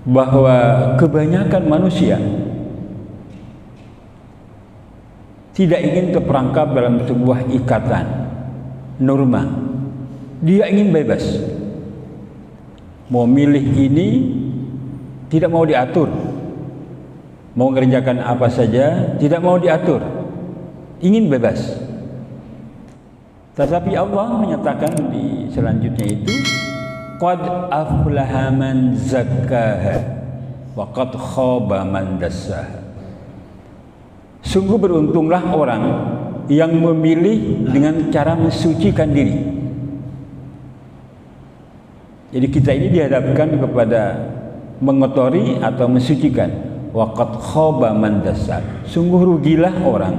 bahwa kebanyakan manusia tidak ingin terperangkap dalam sebuah ikatan norma. Dia ingin bebas, mau milih ini, tidak mau diatur, mau mengerjakan apa saja tidak mau diatur, ingin bebas. Tetapi Allah menyatakan di selanjutnya itu, qad aflaha man zakkaha wa qad khaba man dassaha. Sungguh beruntunglah orang yang memilih dengan cara mensucikan diri. Jadi kita ini dihadapkan kepada mengotori atau mensucikan. Wa qad khaba man dassaha. Sungguh rugilah orang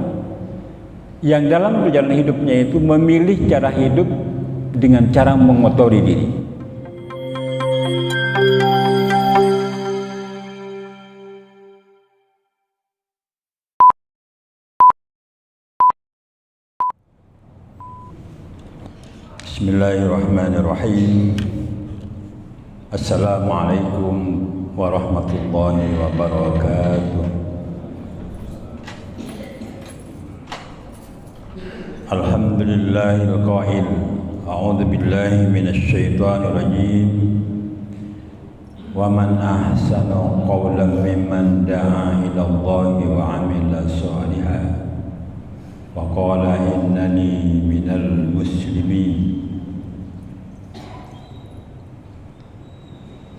yang dalam perjalanan hidupnya itu memilih cara hidup dengan cara mengotori diri. Bismillahirrahmanirrahim. Assalamualaikum warahmatullahi wabarakatuh. Alhamdulillahil qail, a'udzu billahi minasy syaithanir rajim. Wa man ahsanu qawlan mimman da'a ila Allahi wa 'amila shalihan wa qala innani minal muslimin.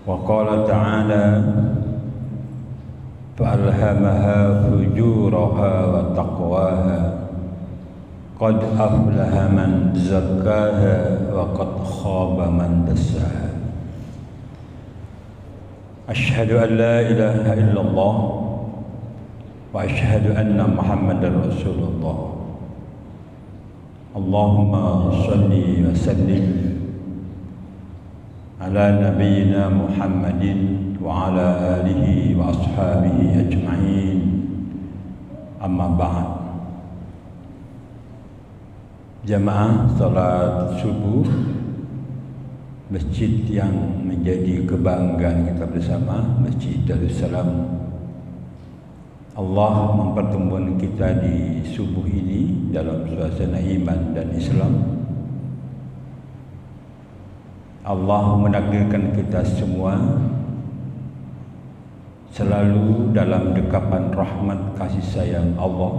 Wa qala ta'ala fa'alhamaha fujuraha wa taqwaha qad aflaha man zakkaha wa qad khaba man dassaha. Asyhadu an la ilaha illallah wa asyhadu anna Muhammadar Rasulullah. Allahumma shalli wa sallim ala nabiyyina Muhammadin wa ala alihi wa ashabihi ajma'in. Amma ba'd. Jamaah salat subuh masjid yang menjadi kebanggaan kita bersama, Masjid Darussalam. Allah mempertemukan kita di subuh ini dalam suasana iman dan Islam. Allah menakdirkan kita semua selalu dalam dekapan rahmat kasih sayang Allah.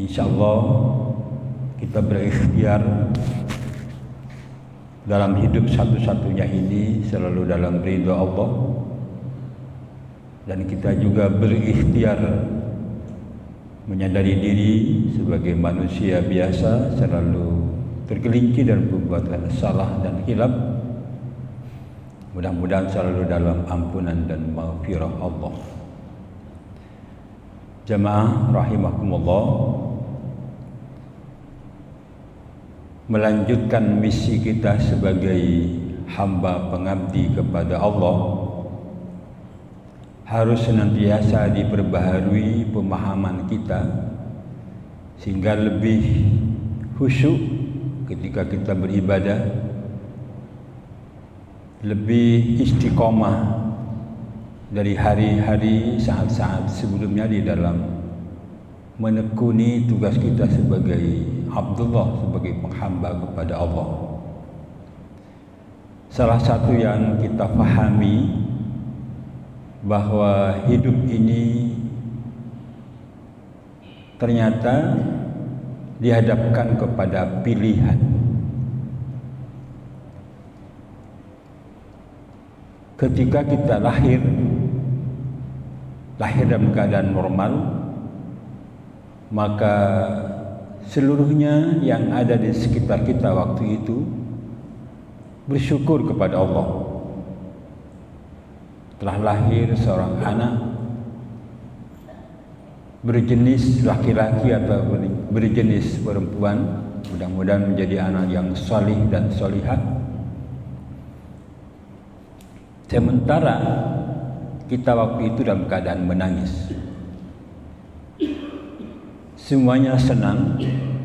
InsyaAllah kita berikhtiar dalam hidup satu-satunya ini selalu dalam ridha Allah. Dan kita juga berikhtiar menyadari diri sebagai manusia biasa selalu tergelincir dan perbuatan salah dan hilaf. Mudah-mudahan selalu dalam ampunan dan maghfirah Allah. Jamaah rahimakumullah, melanjutkan misi kita sebagai hamba pengabdi kepada Allah harus senantiasa diperbaharui pemahaman kita sehingga lebih khusyuk ketika kita beribadah, lebih istiqomah dari hari-hari saat-saat sebelumnya di dalam menekuni tugas kita sebagai Abdullah, sebagai penghamba kepada Allah. Salah satu yang kita pahami bahwa hidup ini ternyata dihadapkan kepada pilihan. Ketika kita lahir dalam keadaan normal, maka seluruhnya yang ada di sekitar kita waktu itu bersyukur kepada Allah. Telah lahir seorang anak berjenis laki-laki atau berjenis perempuan, mudah-mudahan menjadi anak yang salih dan salihah. Sementara kita waktu itu dalam keadaan menangis. Semuanya senang,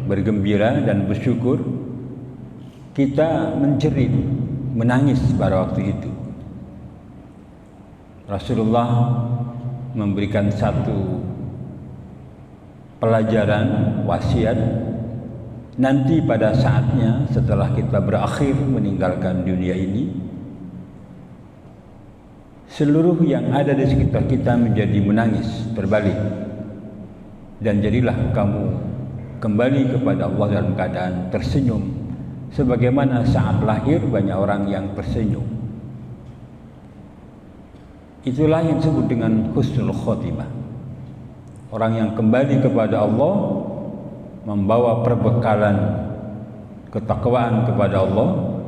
bergembira dan bersyukur. Kita menjerit, menangis pada waktu itu. Rasulullah memberikan satu pelajaran wasiat, nanti pada saatnya setelah kita berakhir meninggalkan dunia ini, seluruh yang ada di sekitar kita menjadi menangis terbalik, dan jadilah kamu kembali kepada Allah dalam keadaan tersenyum, sebagaimana saat lahir banyak orang yang tersenyum. Itulah yang disebut dengan husnul khotimah. Orang yang kembali kepada Allah membawa perbekalan ketakwaan kepada Allah,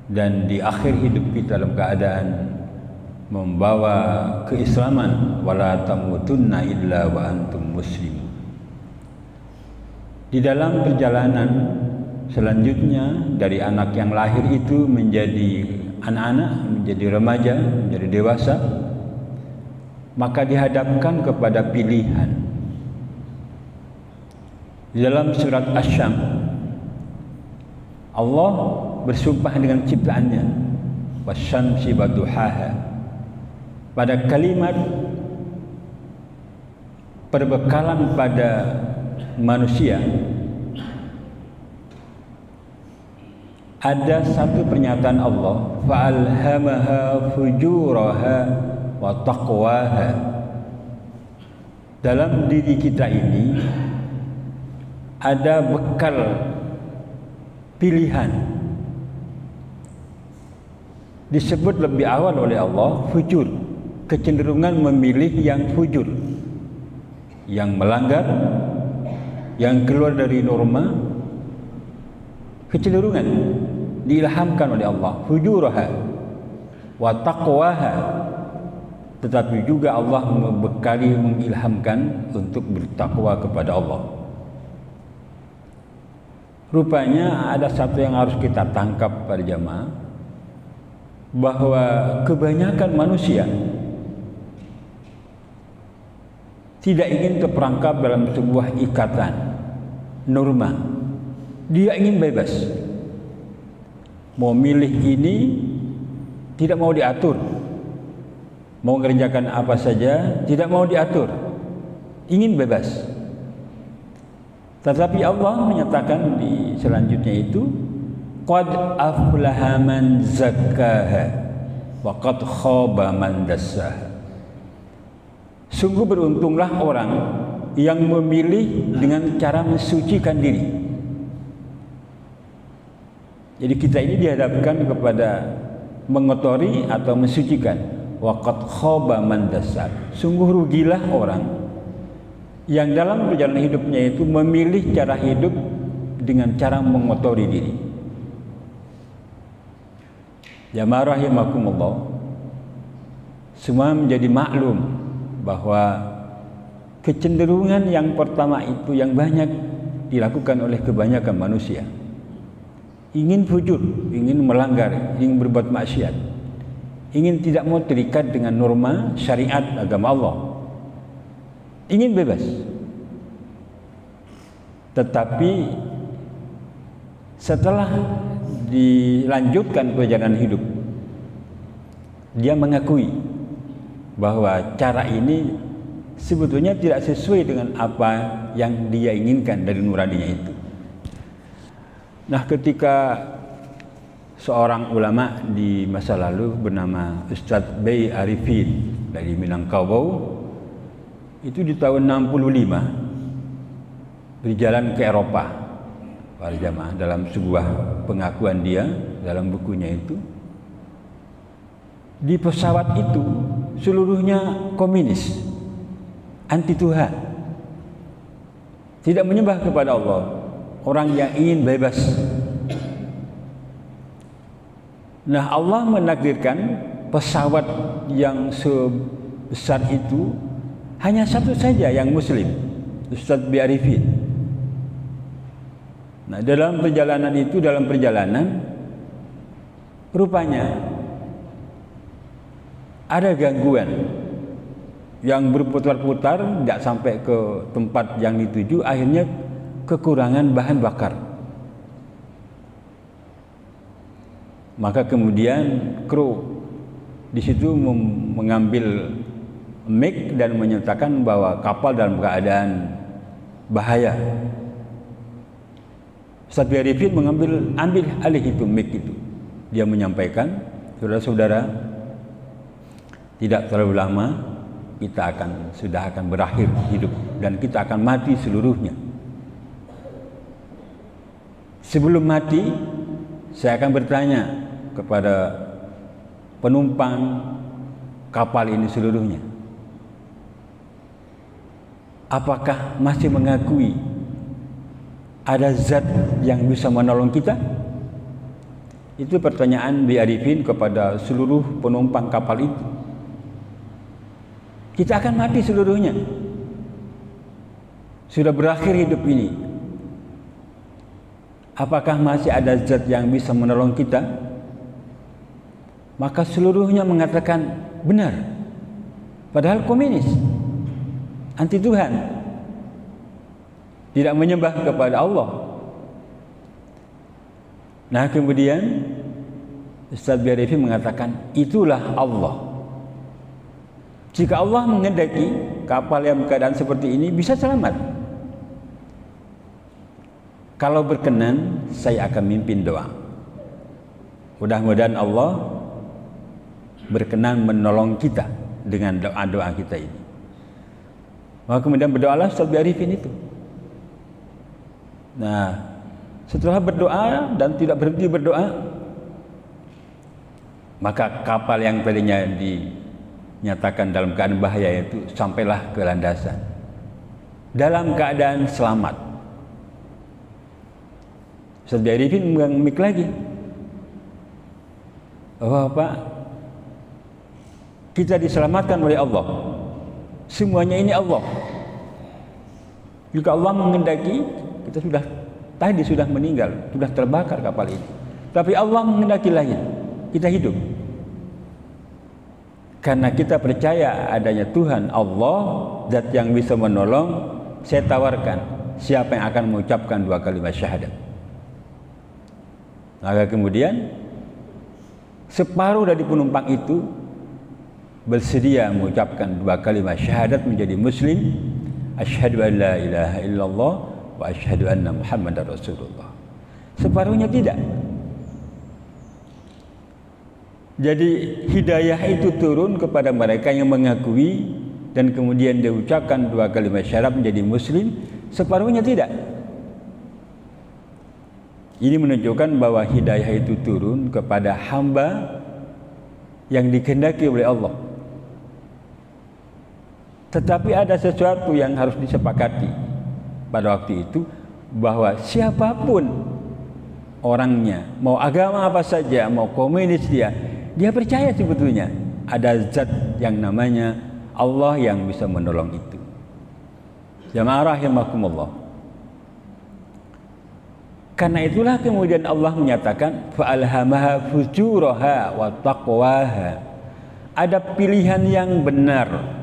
dan di akhir hidup kita dalam keadaan membawa keislaman, wala tamutunna illa wa antum muslimun. Di dalam perjalanan selanjutnya dari anak yang lahir itu menjadi anak-anak, menjadi remaja, menjadi dewasa, maka dihadapkan kepada pilihan. Di dalam surat Asy-Syams, Allah bersumpah dengan ciptaannya, wasyamsi waduhaha. Pada kalimat perbekalan pada manusia ada satu pernyataan Allah, fa'alhamaha fujuraha wa taqwaha. Dalam diri kita ini ada bekal pilihan. Disebut lebih awal oleh Allah fujur, kecenderungan memilih yang fujur, yang melanggar, yang keluar dari norma, kecenderungan diilhamkan oleh Allah, fujuraha wa taqwaha. Tetapi juga Allah membekali, mengilhamkan untuk bertakwa kepada Allah. Rupanya ada satu yang harus kita tangkap pada jamaah, bahwa kebanyakan manusia tidak ingin terperangkap dalam sebuah ikatan norma. Dia ingin bebas, mau milih ini, tidak mau diatur, mau mengerjakan apa saja, tidak mau diatur, ingin bebas. Tetapi Allah menyatakan di selanjutnya itu, qad aflaha man zakkaha wa qad khaba man dassaha. Sungguh beruntunglah orang yang memilih dengan cara mensucikan diri. Jadi kita ini dihadapkan kepada mengotori atau mensucikan. Wa qad khaba man dassaha. Sungguh rugilah orang yang dalam perjalanan hidupnya itu memilih cara hidup dengan cara mengotori diri. Jamaah rahimakumullah, semua menjadi maklum bahwa kecenderungan yang pertama itu yang banyak dilakukan oleh kebanyakan manusia. Ingin fujur, ingin melanggar, ingin berbuat maksiat, ingin tidak mau terikat dengan norma syariat agama Allah, ingin bebas. Tetapi setelah dilanjutkan perjalanan hidup, dia mengakui bahwa cara ini sebetulnya tidak sesuai dengan apa yang dia inginkan dari nuraninya itu. Nah, ketika seorang ulama di masa lalu bernama Ustadz Bay Arifin dari Minangkabau, itu di tahun 65 berjalan ke Eropa, para jamaah, dalam sebuah pengakuan dia dalam bukunya itu, di pesawat itu seluruhnya komunis, anti Tuhan, tidak menyembah kepada Allah, orang yang ingin bebas. Nah, Allah menakdirkan pesawat yang sebesar itu hanya satu saja yang muslim, Ustadz B. Arifin. Nah, dalam perjalanan rupanya ada gangguan yang berputar-putar, tidak sampai ke tempat yang dituju, akhirnya kekurangan bahan bakar. Maka kemudian kru di situ mengambil mic dan menyatakan bahwa kapal dalam keadaan bahaya. Ustaz B. Arifin ambil alih itu mic itu. Dia menyampaikan, saudara-saudara, tidak terlalu lama kita sudah akan berakhir hidup dan kita akan mati seluruhnya. Sebelum mati, saya akan bertanya kepada penumpang kapal ini seluruhnya, apakah masih mengakui ada zat yang bisa menolong kita? Itu pertanyaan B. Arifin kepada seluruh penumpang kapal itu. Kita akan mati seluruhnya. Sudah berakhir hidup ini. Apakah masih ada zat yang bisa menolong kita? Maka seluruhnya mengatakan benar. Padahal komunis, anti Tuhan, tidak menyembah kepada Allah. Nah, kemudian Ustaz B. Arifin mengatakan, itulah Allah. Jika Allah menghendaki kapal yang keadaan seperti ini bisa selamat. Kalau berkenan, saya akan mimpin doa. Mudah-mudahan Allah berkenan menolong kita dengan doa-doa kita ini. Maka kemudian berdoalah Ustaz B. Arifin itu. Nah, setelah berdoa dan tidak berhenti berdoa, maka kapal yang tadinya dinyatakan dalam keadaan bahaya itu sampailah ke landasan dalam keadaan selamat. Ustaz B. Arifin memegang mic lagi. Bapak, kita diselamatkan oleh Allah. Semuanya ini Allah. Jika Allah menghendaki, kita sudah meninggal, sudah terbakar kapal ini. Tapi Allah menghendaki lain, kita hidup. Karena kita percaya adanya Tuhan Allah, zat yang bisa menolong. Saya tawarkan, siapa yang akan mengucapkan 2 kalimat syahadat? Maka kemudian separuh dari penumpang itu bersedia mengucapkan 2 kalimat syahadat menjadi muslim. Asyhadu an la ilaha illallah wa asyhadu anna Muhammadar Rasulullah. Separuhnya tidak. Jadi hidayah itu turun kepada mereka yang mengakui dan kemudian dia ucapkan 2 kalimat syahadat menjadi muslim. Separuhnya tidak. Ini menunjukkan bahwa hidayah itu turun kepada hamba yang dikehendaki oleh Allah. Tetapi ada sesuatu yang harus disepakati pada waktu itu, bahwa siapapun orangnya, mau agama apa saja, mau komunis dia percaya sebetulnya ada zat yang namanya Allah yang bisa menolong itu. Jamaah rahimakumullah. Karena itulah kemudian Allah menyatakan fa'alhamaha fujuraha wa taqwaha. Ada pilihan yang benar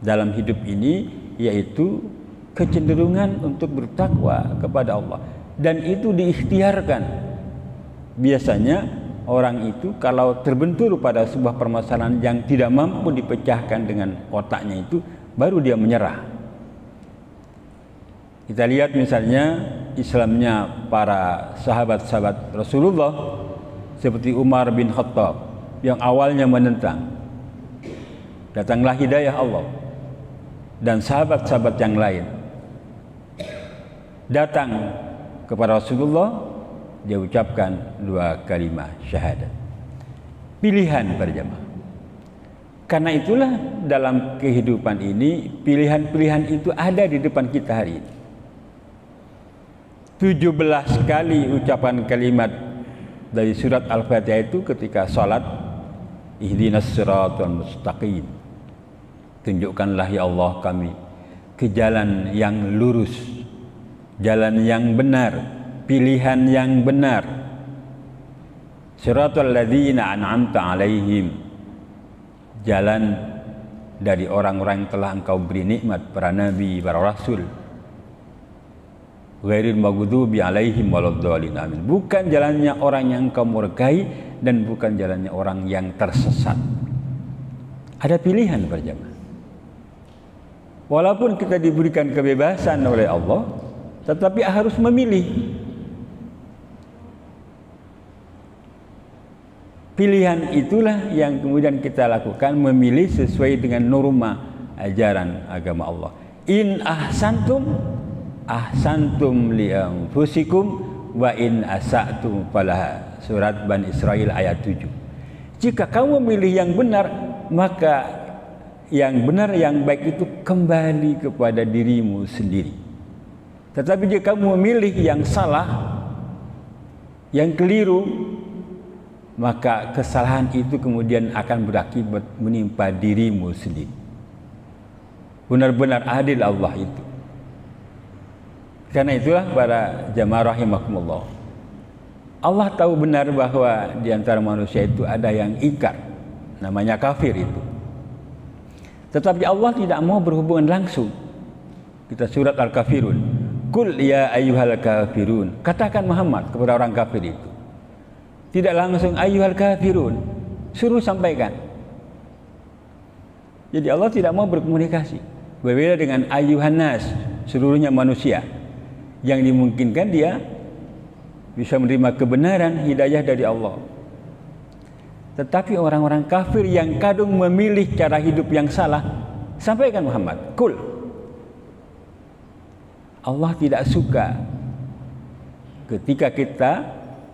dalam hidup ini, yaitu kecenderungan untuk bertakwa kepada Allah, dan itu diikhtiarkan. Biasanya orang itu kalau terbentur pada sebuah permasalahan yang tidak mampu dipecahkan dengan otaknya itu, baru dia menyerah. Kita lihat misalnya Islamnya para sahabat-sahabat Rasulullah seperti Umar bin Khattab yang awalnya menentang. Datanglah hidayah Allah dan sahabat-sahabat yang lain datang kepada Rasulullah, dia ucapkan 2 kalimat syahadat. Pilihan para jamaah. Karena itulah dalam kehidupan ini pilihan-pilihan itu ada di depan kita hari ini. 17 kali ucapan kalimat dari surat Al-Fatihah itu ketika salat, ihdinas siratal mustaqim. Tunjukkanlah ya Allah kami ke jalan yang lurus, jalan yang benar, pilihan yang benar. Siratal ladzina an'amta alaihim, jalan dari orang-orang yang telah engkau beri nikmat, para nabi, para rasul. ghairil maghdubi alaihim waladdallin. Amin. Bukan jalannya orang yang engkau murkai dan bukan jalannya orang yang tersesat. Ada pilihan berjamaah. Walaupun kita diberikan kebebasan oleh Allah, tetapi harus memilih. Pilihan itulah yang kemudian kita lakukan, memilih sesuai dengan norma ajaran agama Allah. In ahsantum li anfusikum wa in asa'tum falaha. Surat Bani Israil ayat 7. Jika kamu memilih yang benar, maka yang benar, yang baik itu kembali kepada dirimu sendiri. Tetapi jika kamu memilih yang salah, yang keliru, maka kesalahan itu kemudian akan berakibat menimpa dirimu sendiri. Benar-benar adil Allah itu. Karena itulah para jamaah rahimakumullah, Allah tahu benar bahwa di antara manusia itu ada yang ingkar, namanya kafir itu. Tetapi Allah tidak mau berhubungan langsung. Kita surat Al-Kafirun. Qul ya ayyuhal kafirun. Katakan Muhammad kepada orang kafir itu. Tidak langsung ayyuhal kafirun, suruh sampaikan. Jadi Allah tidak mau berkomunikasi. Berbeda dengan ayyuhan nas, seluruhnya manusia, yang dimungkinkan dia bisa menerima kebenaran, hidayah dari Allah. Tetapi orang-orang kafir yang kadung memilih cara hidup yang salah, sampaikan Muhammad, kul. Allah tidak suka ketika kita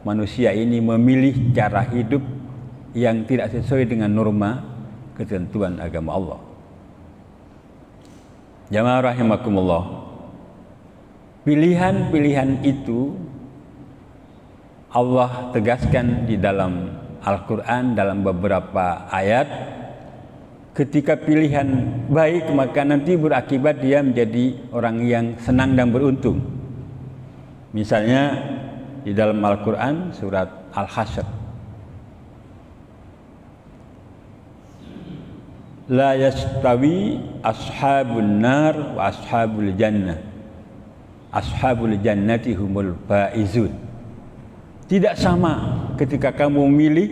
manusia ini memilih cara hidup yang tidak sesuai dengan norma ketentuan agama Allah. Jamaah rahimakumullah, pilihan-pilihan itu Allah tegaskan di dalam Al-Quran dalam beberapa ayat. Ketika pilihan baik, maka nanti berakibat dia menjadi orang yang senang dan beruntung. Misalnya di dalam Al-Quran surat Al-Hasyr, la yastawi ashabun nar wa ashabul jannah, ashabul jannati humul faizun. Tidak sama ketika kamu memilih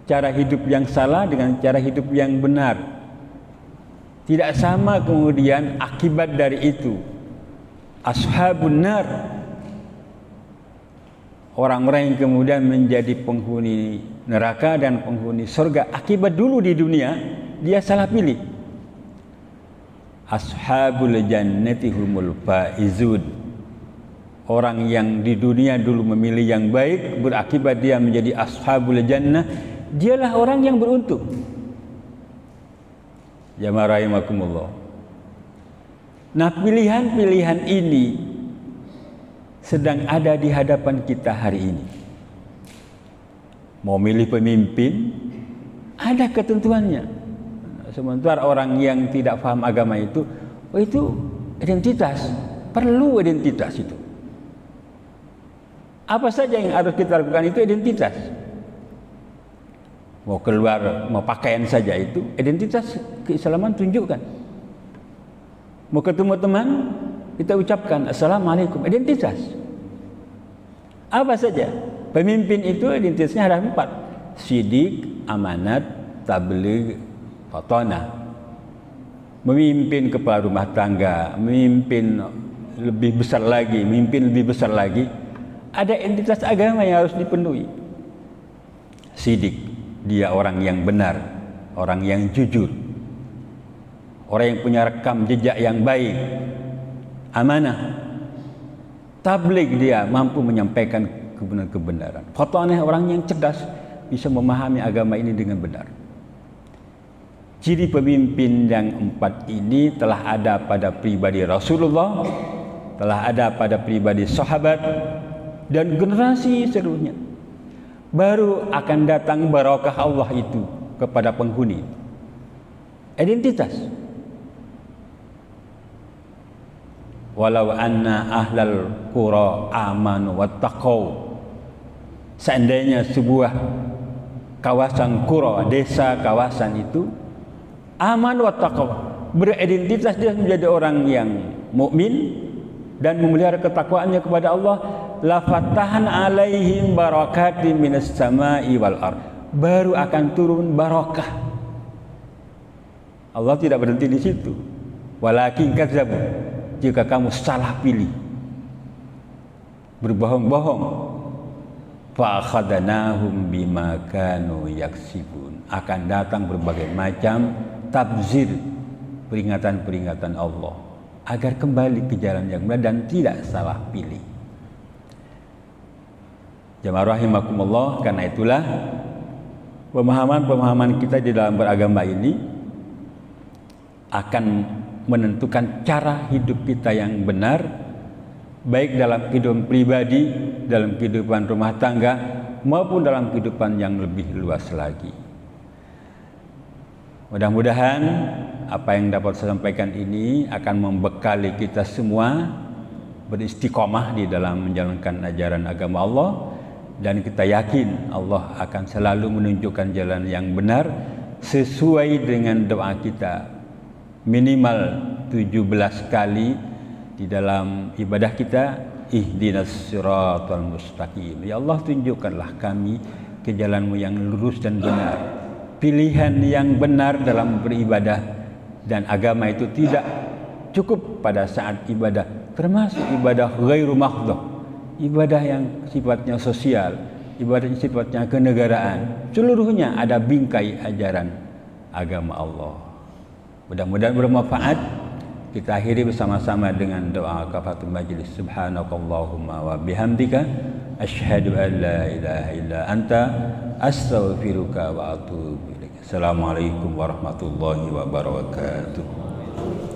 cara hidup yang salah dengan cara hidup yang benar. Tidak sama kemudian akibat dari itu. Ashabun nar, orang-orang yang kemudian menjadi penghuni neraka dan penghuni surga akibat dulu di dunia dia salah pilih. Ashabul jannati humul faizun, orang yang di dunia dulu memilih yang baik, berakibat dia menjadi ashabul jannah, dialah orang yang beruntung. Jamaah rahimakumullah. Nah, pilihan-pilihan ini sedang ada di hadapan kita hari ini. Mau milih pemimpin, ada ketentuannya. Sementara orang yang tidak paham agama itu, oh itu identitas, perlu identitas itu. Apa saja yang harus kita lakukan itu identitas. Mau keluar, mau pakaian saja itu identitas keislaman tunjukkan. Mau ketemu teman, kita ucapkan assalamualaikum, identitas. Apa saja. Pemimpin itu identitasnya ada 4. Sidik, amanat, tabligh, fatanah. Memimpin kepala rumah tangga, memimpin lebih besar lagi, memimpin lebih besar lagi. Ada identitas agama yang harus dipenuhi. Sidik, dia orang yang benar, orang yang jujur, orang yang punya rekam jejak yang baik. Amanah, tabligh, dia mampu menyampaikan kebenaran. Fatanah, orang yang cerdas, bisa memahami agama ini dengan benar. Ciri pemimpin yang 4 ini telah ada pada pribadi Rasulullah, telah ada pada pribadi sahabat dan generasi seluruhnya. Baru akan datang barakah Allah itu kepada penghuni. Identitas. Walau anna ahlal qura amanu wattaqau. Seandainya sebuah kawasan qura, desa, kawasan itu aman wattaqau, beridentitas dia menjadi orang yang mukmin, dan memelihara ketakwaannya kepada Allah, la fatahna alaihim barakatim minas sama'i wal ard. Baru akan turun barakah. Allah tidak berhenti di situ. Walakin kadzabu, jika kamu salah pilih, berbohong-bohong, fa akhadnahum bima kanu yaksibun. Akan datang berbagai macam tabzir, peringatan-peringatan Allah agar kembali ke jalan yang benar dan tidak salah pilih. Jamaah rahimakumullah, karena itulah pemahaman-pemahaman kita di dalam beragama ini akan menentukan cara hidup kita yang benar, baik dalam kehidupan pribadi, dalam kehidupan rumah tangga, maupun dalam kehidupan yang lebih luas lagi. Mudah-mudahan apa yang dapat saya sampaikan ini akan membekali kita semua beristiqomah di dalam menjalankan ajaran agama Allah, dan kita yakin Allah akan selalu menunjukkan jalan yang benar sesuai dengan doa kita minimal 17 kali di dalam ibadah kita, ihdinas siratal mustaqim. Ya Allah, tunjukkanlah kami ke jalan-Mu yang lurus dan benar, pilihan yang benar dalam beribadah. Dan agama itu tidak cukup pada saat ibadah, termasuk ibadah ghairu mahdhah, ibadah yang sifatnya sosial, ibadah yang sifatnya kenegaraan, seluruhnya ada bingkai ajaran agama Allah. Mudah-mudahan bermanfaat. Kita akhiri bersama-sama dengan doa kafatul majlis. Subhanakallahumma wa bihamdika asyhadu an la ilaha illa anta astaghfiruka wa atubu ilaik. Assalamualaikum warahmatullahi wabarakatuh.